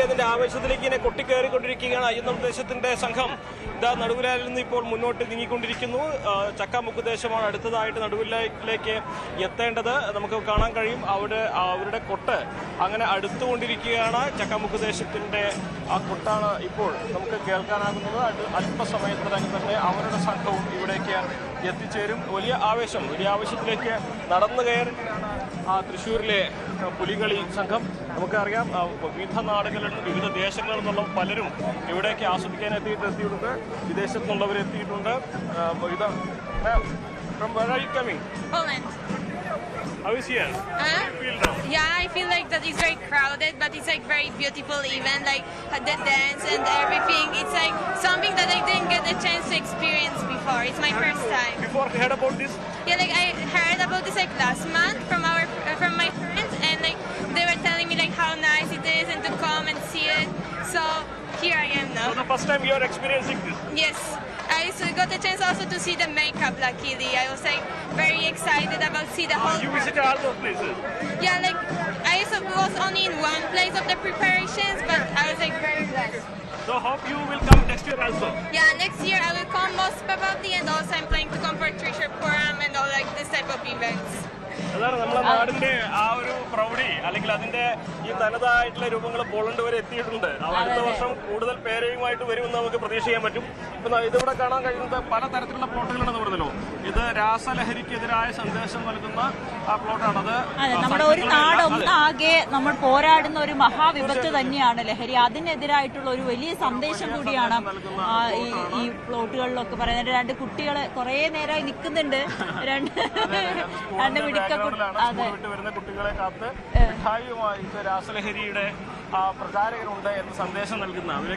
എന്നതിന്റെ ആവേശത്തിലേക്ക് ഇങ്ങനെ കൊട്ടിക്കയറിക്കൊണ്ടിരിക്കുകയാണ് അയ്യന്തോൾ ദേശത്തിന്റെ സംഘം. ഇതാ നടുവിലായിൽ നിന്ന് ഇപ്പോൾ മുന്നോട്ട് നീങ്ങിക്കൊണ്ടിരിക്കുന്നു. ചക്കാമുക്ക് ദേശമാണ് അടുത്തതായിട്ട് നടുവിലേക്ക് എത്തേണ്ടത്. നമുക്ക് കാണാൻ കഴിയും അവരുടെ കൊട്ട് അങ്ങനെ അടുത്തുകൊണ്ടിരിക്കുകയാണ്. ചക്കാമുക്ക് ദേശത്തിന്റെ ആ കൊട്ടാണ് ഇപ്പോൾ നമുക്ക് കേൾക്കാനാകുന്നത്. അല്പസമയത്തിനകം തന്നെ അവരുടെ സംഘവും ഇവിടേക്ക് എത്തിച്ചേരും. വലിയ ആവേശത്തിലേക്ക് നടന്നു കയറുകയാണ് തൃശ്ശൂരിലെ പുലികളി സംഘം. നമുക്കറിയാം വിവിധ നാടുകളിൽ വിവിധ ദേശങ്ങളിൽ നിന്നുള്ള പലരും ഇവിടേക്ക് ആസ്വദിക്കാൻ എത്തിയിട്ടുണ്ട്. വിദേശത്തു നിന്നുള്ളവർ എത്തിയിട്ടുണ്ട്. From where are you coming? Poland. How is here? How do you feel now? Yeah, I feel like that it's very crowded, but it's like very beautiful event, like the dance and everything. It's like something that I didn't get a chance to experience before. It's my first time. Before heard about this? Yeah, like I heard about this like last month from my friends, and like they were telling me like how nice it is and to come and see it. So here I am now. So the first time you are experiencing this? Yes. I got a chance also to see the makeup luckily. I was like very excited about see the whole. You visited all those places? Yeah, like I was only in one place of the preparations, but I was like very blessed. So hope you will come next year also? Yeah, next year I will come most probably, and also I'm planning to come for Treasure Forum and all like this type of events. അതാണ് നമ്മുടെ നാടിന്റെ ആ ഒരു പ്രൗഢി, അല്ലെങ്കിൽ അതിന്റെ ഈ തനതായിട്ടുള്ള രൂപങ്ങൾ പോളണ്ട് വരെ എത്തിയിട്ടുണ്ട്. അടുത്ത വർഷം കൂടുതൽ പേരെയുമായിട്ട് വരുമെന്ന് നമുക്ക് പ്രതീക്ഷിക്കാൻ പറ്റും. ഇപ്പൊ ഇതിവിടെ കാണാൻ കഴിയുന്നത് പലതരത്തിലുള്ള പ്ലോട്ടുകളാണെന്ന് പറഞ്ഞല്ലോ. ഇത് രാസലഹരിക്കെതിരായ സന്ദേശം നൽകുന്ന ആ പ്ലോട്ടാണത്. നമ്മുടെ ഒരു നാടൊന്നാകെ നമ്മൾ പോരാടുന്ന ഒരു മഹാവിപത്ത് തന്നെയാണ് ലഹരി. അതിനെതിരായിട്ടുള്ള ഒരു വലിയ സന്ദേശം കൂടിയാണ് ഈ പ്ലോട്ടുകളിലൊക്കെ പറയുന്നത്. രണ്ട് കുട്ടികള് കുറെ നേരമായി നിൽക്കുന്നുണ്ട്. രണ്ട് വിട്ട് വരുന്ന കുട്ടികളെ കാത്ത് മിഠായിയുമായിട്ട് രാസലഹരിയുടെ പ്രചാരകരുണ്ട് എന്ന സന്ദേശം നൽകുന്ന, അവരെ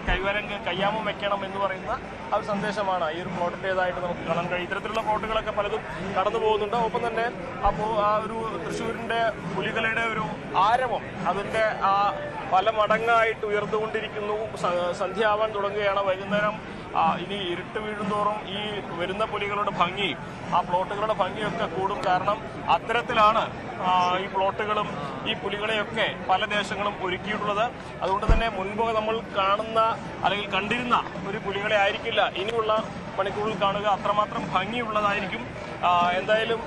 കയ്യാമം വെക്കണം എന്ന് പറയുന്ന ആ ഒരു സന്ദേശമാണ് ഈ ഒരു പ്ലോട്ടിൻ്റെതായിട്ട് നമുക്ക് കാണാൻ കഴിയും. ഇത്തരത്തിലുള്ള പ്ലോട്ടുകളൊക്കെ പലതും കടന്നു പോകുന്നുണ്ട്. ഒപ്പം തന്നെ ആ ഒരു തൃശ്ശൂരിന്റെ പുലികളുടെ ഒരു ആരവം അതിന്റെ പല മടങ്ങായിട്ട് ഉയർന്നുകൊണ്ടിരിക്കുന്നു. സന്ധ്യയാവാൻ തുടങ്ങുകയാണ്. വൈകുന്നേരം ഇനി ഇരുട്ട് വീഴുന്തോറും ഈ വരുന്ന പുലികളുടെ ഭംഗി, ആ പ്ലോട്ടുകളുടെ ഭംഗിയൊക്കെ കൂടും. കാരണം അത്തരത്തിലാണ് ഈ പ്ലോട്ടുകളും ഈ പുലികളെയൊക്കെ പല ദേശങ്ങളും ഒരുക്കിയിട്ടുള്ളത്. അതുകൊണ്ട് തന്നെ മുൻപ് നമ്മൾ കാണുന്ന അല്ലെങ്കിൽ കണ്ടിരുന്ന ഒരു പുലികളെ ആയിരിക്കില്ല ഇനിയുള്ള മണിക്കൂറിൽ കാണുക. അത്രമാത്രം ഭംഗിയുള്ളതായിരിക്കും. എന്തായാലും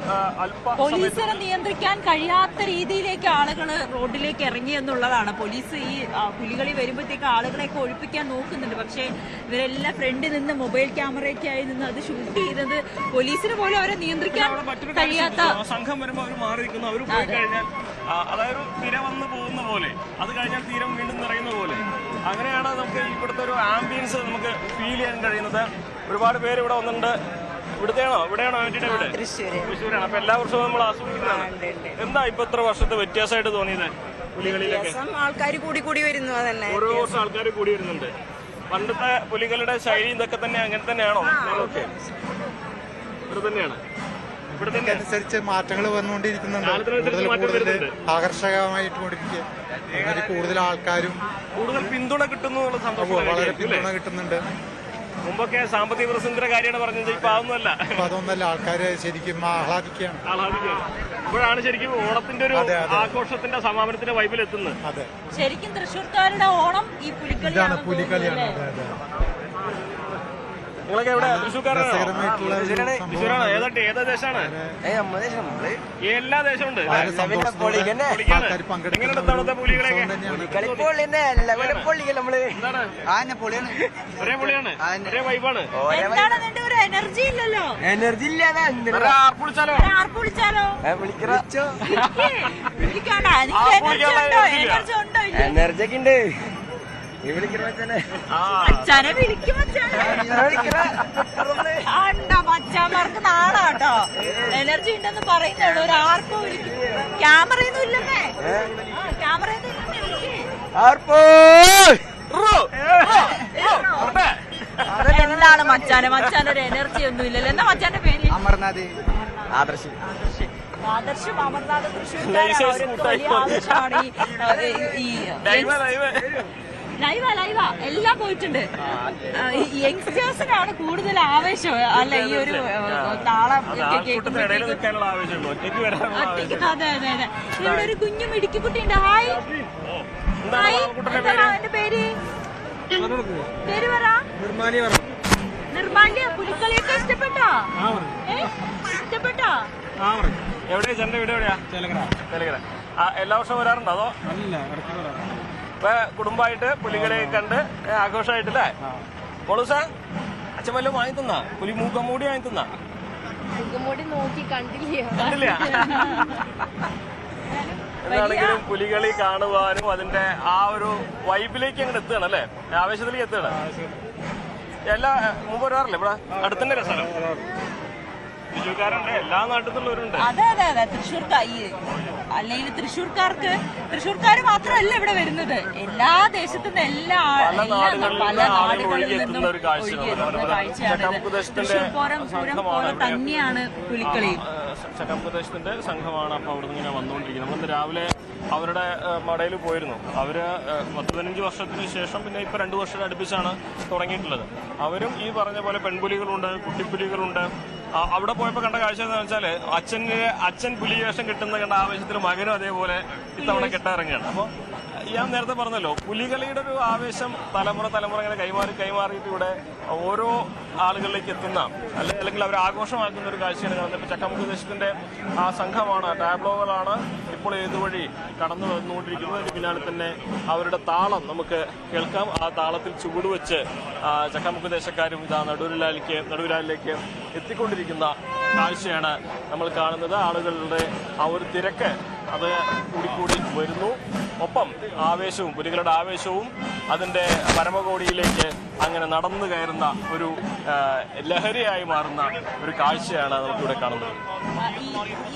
പോലീസിനെ നിയന്ത്രിക്കാൻ കഴിയാത്ത രീതിയിലേക്ക് ആളുകൾ റോഡിലേക്ക് ഇറങ്ങി എന്നുള്ളതാണ്. പോലീസ് ഈ പുലികളി വരുമ്പോഴത്തേക്ക് ആളുകളെയൊക്കെ ഒഴിപ്പിക്കാൻ നോക്കുന്നുണ്ട്. പക്ഷേ ഇവരെല്ലാം ഫ്രണ്ടിൽ നിന്ന് മൊബൈൽ ക്യാമറയ്ക്കായി നിന്ന് അത് ഷൂട്ട് ചെയ്തത് പോലീസിന് പോലും അവരെ നിയന്ത്രിക്കാൻ കഴിയാത്ത സംഘം വരുമ്പോൾ അവർ മാറി നിൽക്കുന്നു. അവർ പോയി കഴിഞ്ഞാൽ അതായത് തിര വന്നു പോകുന്ന പോലെ, അത് കഴിഞ്ഞാൽ തീരം വീണ്ടും നിറയുന്ന പോലെ, അങ്ങനെയാണ് നമുക്ക് ഇവിടുത്തെ ഒരു ആംബിയൻസ് നമുക്ക് ഫീൽ ചെയ്യാൻ കഴിയുന്നത്. ഒരുപാട് പേര് ഇവിടെ വന്നിട്ടുണ്ട്. ഇവിടെയാണോ ആന്റിയുടെ വീട്? തൃശ്ശൂരാണ്. അപ്പൊ എല്ലാ വർഷവും നമ്മൾ ആസ്വദിക്കുന്നതാണ്. എന്താ ഇപ്പൊ ഇത്ര വർഷത്തെ വ്യത്യാസമായിട്ട് തോന്നിയത് പുലികളിലേക്ക്? ആൾക്കാർ കൂടി വരുന്നു. അതന്നെ, ഓരോ വർഷം ആൾക്കാർ കൂടി വരുന്നുണ്ട്. പണ്ടത്തെ പുലികളുടെ ശൈലി ഇതൊക്കെ തന്നെ അങ്ങനെ തന്നെയാണോ? ഇവിടെ തന്നെയാണ്. അനുസരിച്ച് മാറ്റങ്ങൾ വന്നുകൊണ്ടിരിക്കുന്നുണ്ട്. ആകർഷകമായിട്ട് കൂടുതൽ ആൾക്കാരും കൂടുതൽ പിന്തുണ കിട്ടുന്നു. വളരെ പിന്തുണ കിട്ടുന്നുണ്ട്. മുമ്പൊക്കെ സാമ്പത്തിക പ്രതിസന്ധിയുടെ കാര്യമാണ് പറഞ്ഞത്. ഇപ്പൊ അതൊന്നല്ല, ആൾക്കാര് ശരിക്കും ആഹ്ലാദിക്കുകയാണ്. ഇപ്പോഴാണ് ശരിക്കും ഓണത്തിന്റെ ഒരു ആഘോഷത്തിന്റെ സമാപനത്തിന്റെ വൈബിൽ എത്തുന്നത്. അതെ, ശരിക്കും തൃശ്ശൂർക്കാരുടെ ഓണം ഈ പുലികളിയാണ്. നിങ്ങളൊക്കെ എവിടെ? തൃശ്ശൂർക്കാരാണോ? ഏതാ ദേശമാണ്? എല്ലാ ദേശമുണ്ട്. എങ്ങനെയുണ്ട് പുലികളൊക്കെ? ഒരേ പൊളിയാണ്, ഒരേ വൈബാണ്. എനർജി ഇല്ലല്ലോ. എനർജി ആർപ്പൊളിച്ചാലോ? എനർജി ഒക്കെ ഉണ്ട്. മച്ചാന്മാർക്ക് നാളാട്ടോ എനർജി ഉണ്ടെന്ന് പറയുന്നുള്ളൂ. ഒരു ആർപ്പോ വിളിക്കും. ക്യാമറയൊന്നും ഇല്ലെന്നേ. എന്താണ് മച്ചാനൊരു എനർജി ഒന്നും ഇല്ലല്ലോ. എന്താ മച്ചാന്റെ പേര്? അമർനാഥ്. ആദർശം അമർനാഥ് തൃശ്ശൂർ ആദർശമാണ്. ഈ ലൈവാ എല്ലാം പോയിട്ടുണ്ട്. യങ്സ്റ്റേഴ്സിനാണ് കൂടുതൽ ആവേശം അല്ല ഈ ഒരു താളം അതെ. ഇവിടെ ഒരു കുഞ്ഞു മിടുക്കിക്കുട്ടിയുണ്ട്. ഹായ്, എന്റെ പേര് പറ. നിർമ്മാല്യ. പുലിക്കളിയൊക്കെ ഇഷ്ടപ്പെട്ടോ? എവിടെയാ ചേട്ടന്റെ വീട്? എവിടെയാ? തെലങ്കര. എല്ലാ വർഷവും വരാറുണ്ടോ അതോ ഇപ്പൊ കുടുംബമായിട്ട് പുലികളെ കണ്ട് ആഘോഷമായിട്ടല്ലേ? മോളൂസ അച്ഛൻ വല്ലതും വാങ്ങി തന്നാ? പുലി മൂക്കമ്മൂടി വാങ്ങി തന്നാ? കണ്ടില്ല. എന്താണെങ്കിലും പുലികളി കാണുവാനും അതിന്റെ ആ ഒരു വൈബിലേക്ക് അങ്ങോട്ട് എത്തുകയാണ് അല്ലേ? ആവേശത്തിലേക്ക് എത്തുകയാണ്. എല്ലാ മുമ്പ് വരാറില്ലേ ഇവിടെ? അടുത്തന്നെ രസം. തൃശ്ശൂർക്കാരുണ്ട്, എല്ലാ നാട്ടിൽ നിന്നുള്ളവരുണ്ട്. അതെ. തൃശ്ശൂർക്കാർ അല്ലെങ്കിൽ തൃശ്ശൂർക്കാർ മാത്രമല്ല ഇവിടെ വരുന്നത്. എല്ലാ ദേശത്തും പല നാടുകളിൽ നിന്നും തൃശ്ശൂർ പൂരം തന്നെയാണ് പുലിക്കളി. ചക്കാം പ്രദേശത്തിന്റെ സംഘമാണ് അപ്പൊ അവിടെ നിന്ന് ഇങ്ങനെ വന്നുകൊണ്ടിരിക്കുന്നത്. നമ്മളിന്ന് രാവിലെ അവരുടെ മടയിൽ പോയിരുന്നു. അവര് 10-15 വർഷത്തിന് ശേഷം പിന്നെ ഇപ്പൊ 2 വർഷം അടുപ്പിച്ചാണ് തുടങ്ങിയിട്ടുള്ളത്. അവരും ഈ പറഞ്ഞ പോലെ പെൺപുലികളുണ്ട്, കുട്ടിപ്പുലികളുണ്ട്. അവിടെ പോയപ്പോൾ കണ്ട കാഴ്ച എന്ന് വെച്ചാൽ അച്ഛൻ പുലി വേഷം കിട്ടുന്ന കണ്ട ആവേശത്തിൽ മകനും അതേപോലെ ഇത്തവണ കെട്ടിറങ്ങുകയാണ്. അപ്പോൾ ഞാൻ നേരത്തെ പറഞ്ഞല്ലോ, പുലികളിയുടെ ഒരു ആവേശം തലമുറ ഇങ്ങനെ കൈമാറിയിട്ട് ഇവിടെ ഓരോ ആളുകളിലേക്ക് എത്തുന്ന അല്ലെങ്കിൽ അവർ ആഘോഷമാക്കുന്ന ഒരു കാഴ്ചയാണ് കാണുന്നത്. ഇപ്പോൾ ചക്കാമുക്ക് ദേശത്തിന്റെ ആ സംഘമാണ്, ടാബ്ലോകളാണ് ഇപ്പോൾ ഇതുവഴി കടന്നു വന്നുകൊണ്ടിരിക്കുന്നത്. അതിന് പിന്നാലെ തന്നെ അവരുടെ താളം നമുക്ക് കേൾക്കാം. ആ താളത്തിൽ ചുവടുവെച്ച് ചക്കാമുക്ക് ദേശക്കാരും ഇതാ നടുവിലാലിലേക്ക് എത്തിക്കൊണ്ടിരിക്കുന്ന കാഴ്ചയാണ് നമ്മൾ കാണുന്നത്. ആളുകളുടെ ആ ഒരു തിരക്ക് അത് കൂടിക്കൂടി വരുന്നു. ഒപ്പം ആവേശവും, പുലികളുടെ ആവേശവും അതിന്റെ പരമകോടിയിലേക്ക് അങ്ങനെ നടന്നു കയറുന്ന ഒരു ലഹരിയായി മാറുന്ന ഒരു കാഴ്ചയാണ് നമുക്കിവിടെ കാണുന്നത്.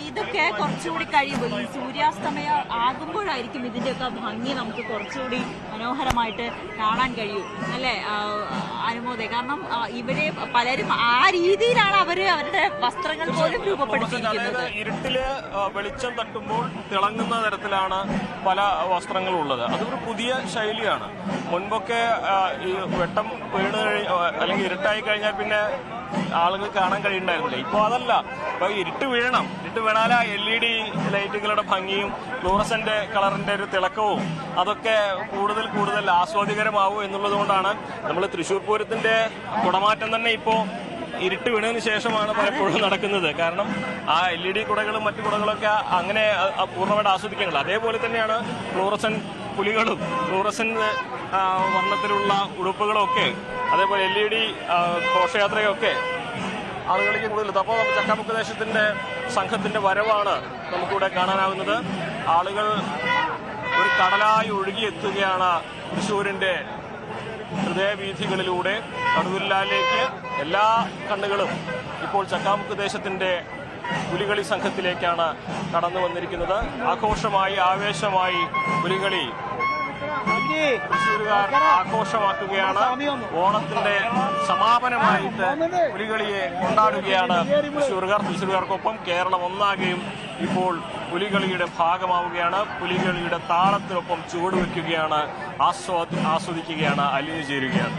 ഇതൊക്കെ കുറച്ചുകൂടി കഴിയുമ്പോൾ ഈ സൂര്യാസ്തമയം ആകുമ്പോഴായിരിക്കും ഇതിന്റെയൊക്കെ ഭംഗി നമുക്ക് കുറച്ചുകൂടി മനോഹരമായിട്ട് കാണാൻ കഴിയും അല്ലേ അനുമോദേ? കാരണം ഇവരെ പലരും ആ രീതിയിലാണ് അവരുടെ വസ്ത്രങ്ങൾ പോലും രൂപപ്പെടുത്തിയിരിക്കുന്നത്. ഇരുട്ടില് വെളിച്ചം തട്ടുമ്പോൾ തിളങ്ങുന്ന തരത്തിലാണ് പല വസ്ത്രങ്ങളും ഉള്ളത്. അതൊരു പുതിയ ശൈലിയാണ്. മുൻപൊക്കെ ഈ വെട്ടം വീണ് അല്ലെങ്കിൽ ഇരുട്ടായി കഴിഞ്ഞാൽ പിന്നെ ആളുകൾ കാണാൻ കഴിയുന്നുണ്ടായിരുന്നില്ല. ഇപ്പോൾ അതല്ല. ഇപ്പൊ ഇരുട്ട് വീണാൽ ആ LED ലൈറ്റുകളുടെ ഭംഗിയും ഫ്ലൂറസന്റ് കളറിന്റെ ഒരു തിളക്കവും അതൊക്കെ കൂടുതൽ ആസ്വാദികരമാവും എന്നുള്ളത് കൊണ്ടാണ് നമ്മൾ തൃശ്ശൂർ പൂരത്തിന്റെ കുടമാറ്റം തന്നെ ഇപ്പോ ഇരുട്ട് വീണതിന് ശേഷമാണ് പലപ്പോഴും നടക്കുന്നത്. കാരണം ആ LED കുടകളും മറ്റു കുടകളൊക്കെ അങ്ങനെ പൂർണ്ണമായിട്ട് ആസ്വദിക്കാനുള്ളത്. അതേപോലെ തന്നെയാണ് ഫ്ലൂറസൻ പുലികളും ഫ്ലൂറസന്റ് വർണ്ണത്തിലുള്ള ഉടുപ്പുകളും ഒക്കെ, അതേപോലെ LED ഘോഷയാത്രയൊക്കെ ആളുകളിലേക്ക് കൂടുതൽ. അപ്പോൾ ചക്കാമുക്ക് ദേശത്തിന്റെ സംഘത്തിന്റെ വരവാണ് നമുക്കിവിടെ കാണാനാവുന്നത്. ആളുകൾ ഒരു കടലായി ഒഴുകിയെത്തുകയാണ് തൃശ്ശൂരിന്റെ ഹൃദയവീഥികളിലൂടെ നടുവിലാലിലേക്ക്. എല്ലാ കണ്ണുകളും ഇപ്പോൾ ചക്കാമുക്ക് ദേശത്തിന്റെ പുലികളി സംഘത്തിലേക്കാണ് കടന്നു വന്നിരിക്കുന്നത്. ആഘോഷമായി ആവേശമായി പുലികളി തൃശ്ശൂരുകാർ ആഘോഷമാക്കുകയാണ്. ഓണത്തിന്റെ സമാപനമായിട്ട് പുലികളിയെ കൊണ്ടാടുകയാണ് തൃശ്ശൂരുകാർക്കൊപ്പം കേരളം ഒന്നാകെയും ഇപ്പോൾ പുലികളിയുടെ ഭാഗമാവുകയാണ്. പുലികളിയുടെ താളത്തിനൊപ്പം ചുവടുവെക്കുകയാണ്, ആസ്വദിക്കുകയാണ്, അലിഞ്ഞു ചേരുകയാണ്.